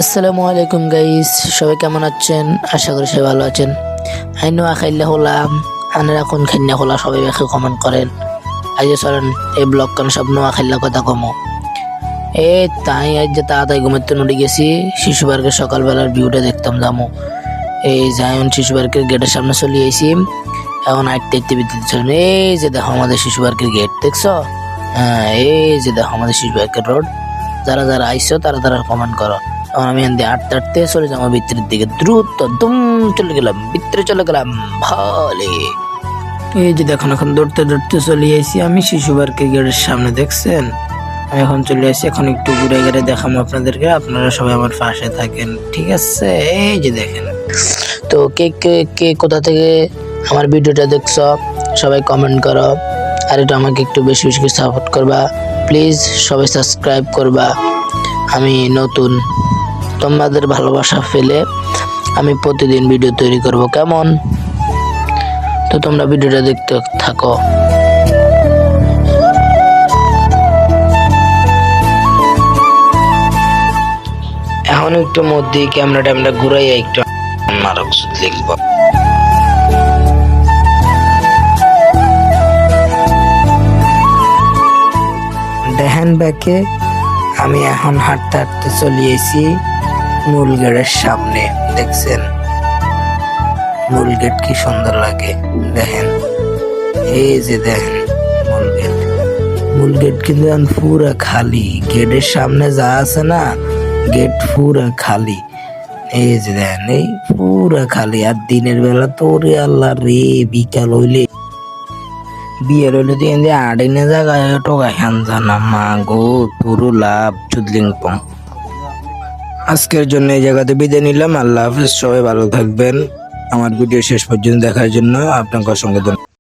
আসসালামু আলাইকুম গাইস, সবাই কেমন আছেন? আশা করি সবাই ভালো আছেন। আইনো আখাইলে হলাম আনারা কোন খাইনা হলা সবাই দেখে কমেন্ট করেন। আজ চলেন এই ব্লগ কান সব নোয়া খাইলা কথা কমো। তাই আজ যে তাড়াতাড়ি ঘুমাতে নড়ে গেছি, শিশু পার্কের সকালবেলার ভিউটা দেখতাম যাবো। এই জায়ন শিশু পার্কের গেটের সামনে চলে আইছি। এখন আটতে আটতে বিদ্যুৎ চলেন। এই যে দেখো আমাদের শিশু পার্কের গেট দেখছো? হ্যাঁ, এই যে দেখো আমাদের শিশু পার্কের রোড। যারা যারা আইসো তারা তারা কমেন্ট করো। তখন আমি এখান দিয়ে আটতে আটতে চলে যাবো ভিতরের দিকে, দ্রুত দুম চলে গেলাম, ভিতরে চলে গেলাম ভালে। এই যে দেখুন এখন দৌড়তে দৌড়তে চলে আসি আমি শিশু পার্কের গেটের সামনে, দেখছেন? আমি এখন চলে আসি, এখন একটু ঘুরে ঘুরে দেখাবো আপনাদেরকে, আপনারা সবাই আমার পাশে থাকেন, ঠিক আছে? এই যে দেখেন, তো কে কে কে কোথা থেকে আমার ভিডিওটা দেখছো সবাই কমেন্ট করো, আর এটা আমাকে একটু বেশি বেশি সাপোর্ট করবা প্লিজ, সবাই সাবস্ক্রাইব করবা। আমি নতুন, তোমাদের ভালোবাসা ফেলে আমি প্রতিদিন ভিডিও তৈরি করব, কেমন? তো তোমরা ভিডিওটা দেখতে থাকো। এখন একটু মধ্যে ক্যামেরাটা ঘুরাই একটু নাটক লিখব। দেখেন ব্যাকে আমি এখন হাঁটতে হাঁটতে চলে এসেছি মূল গেটের সামনে, দেখছেন? মূল গেট কি সুন্দর লাগে দেখেন। এই যে দেখেন মূল গেট, মূল গেট কিন্তু এখন পুরা খালি। গেটের সামনে যা আছে না, গেট পুরা খালি। এই যে দেখেন, এই পুরা খালি। আর দিনের বেলা তো রে আল্লাহ রে, বিকাল হইলে বিয়ে হইলে তো এনে আড়িনে জায়গায় টোকা হ্যান জানা মা গো পুরো লাভ চুদলিং পং। আজকের জন্য এই জায়গাতে বিদায় নিলাম। আল্লাহ হাফেজ, সবাই ভালো থাকবেন। আমার ভিডিও শেষ পর্যন্ত দেখার জন্য আপনাকে অসংখ্য ধন্যবাদ।